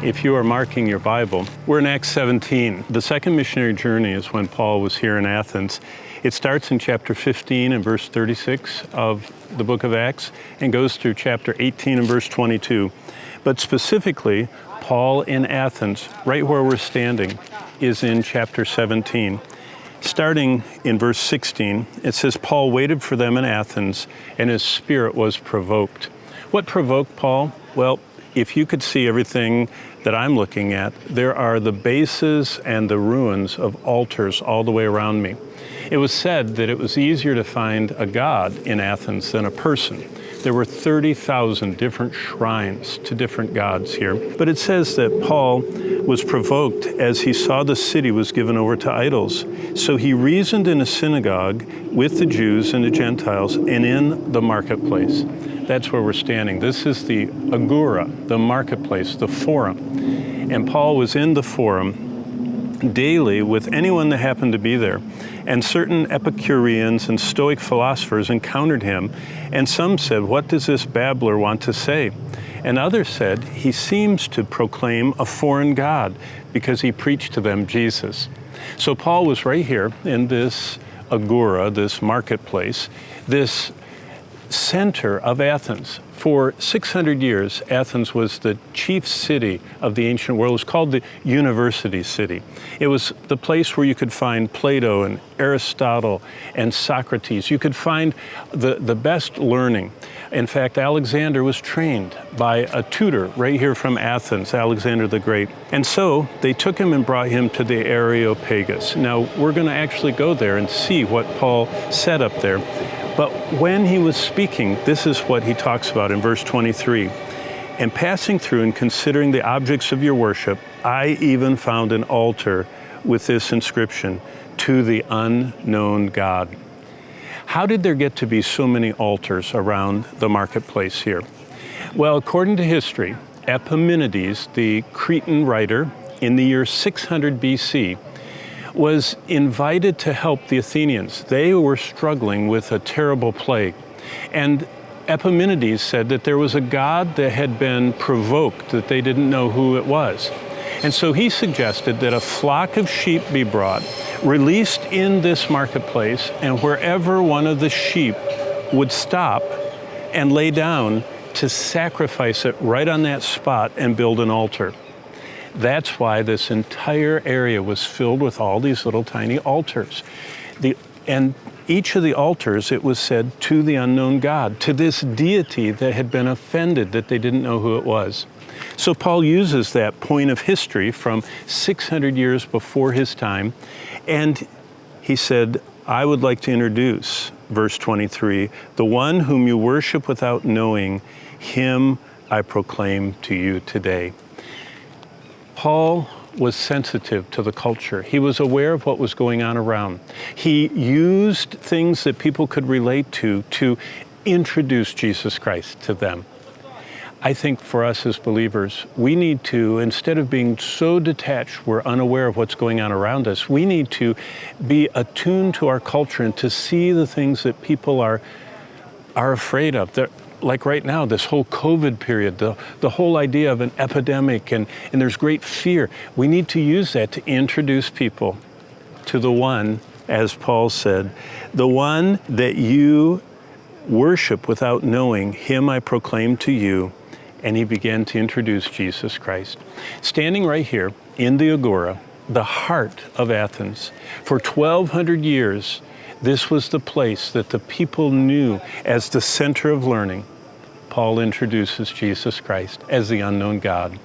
If you are marking your Bible, we're in Acts 17. The second missionary journey is when Paul was here in Athens. It starts in chapter 15 and verse 36 of the book of Acts and goes through chapter 18 and verse 22. But specifically, Paul in Athens, right where we're standing, is in chapter 17. Starting in verse 16, it says, Paul waited for them in Athens, and his spirit was provoked. What provoked Paul? Well, if you could see everything that I'm looking at, there are the bases and the ruins of altars all the way around me. It was said that it was easier to find a god in Athens than a person. There were 30,000 different shrines to different gods here. But it says that Paul was provoked as he saw the city was given over to idols. So he reasoned in a synagogue with the Jews and the Gentiles and in the marketplace. That's where we're standing. This is the Agora, the marketplace, the forum. And Paul was in the forum daily with anyone that happened to be there. And certain Epicureans and Stoic philosophers encountered him, and some said, "What does this babbler want to say?" And others said, "He seems to proclaim a foreign god," because he preached to them Jesus. So Paul was right here in this Agora, this marketplace, this center of Athens. For 600 years, Athens was the chief city of the ancient world. It was called the university city. It was the place where you could find Plato and Aristotle and Socrates. You could find the best learning. In fact, Alexander was trained by a tutor right here from Athens, Alexander the Great. And so they took him and brought him to the Areopagus. Now, we're going to actually go there and see what Paul said up there. But when he was speaking, this is what he talks about in verse 23. "And passing through and considering the objects of your worship, I even found an altar with this inscription, 'To the unknown God.'" How did there get to be so many altars around the marketplace here? Well, according to history, Epimenides, the Cretan writer, in the year 600 BC, was invited to help the Athenians. They were struggling with a terrible plague. And Epimenides said that there was a god that had been provoked, that they didn't know who it was. And so he suggested that a flock of sheep be brought, released in this marketplace, and wherever one of the sheep would stop and lay down, to sacrifice it right on that spot and build an altar. That's why this entire area was filled with all these little tiny altars. And each of the altars, it was said, to the unknown God, to this deity that had been offended, that they didn't know who it was. So Paul uses that point of history from 600 years before his time, and he said, "I would like to introduce," verse 23, "the one whom you worship without knowing, him I proclaim to you today." Paul was sensitive to the culture. He was aware of what was going on around. He used things that people could relate to introduce Jesus Christ to them. I think for us as believers, we need to, instead of being so detached we're unaware of what's going on around us, we need to be attuned to our culture and to see the things that people are afraid of. Like right now, this whole COVID period, the whole idea of an epidemic, and there's great fear. We need to use that to introduce people to the one, as Paul said, "The one that you worship without knowing, him I proclaim to you." And he began to introduce Jesus Christ. Standing right here in the Agora, the heart of Athens, for 1,200 years, this was the place that the people knew as the center of learning. Paul introduces Jesus Christ as the unknown God.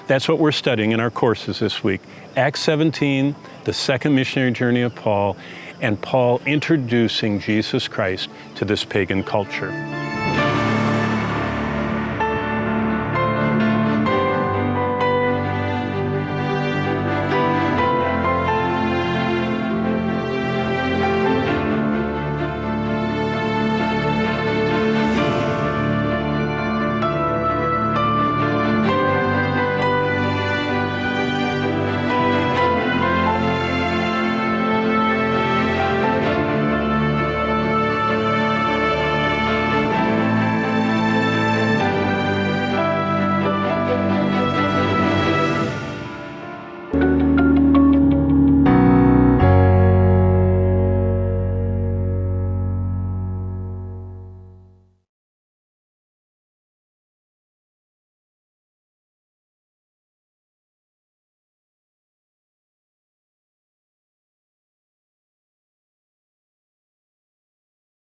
That's what we're studying in our courses this week. Acts 17, the second missionary journey of Paul, and Paul introducing Jesus Christ to this pagan culture.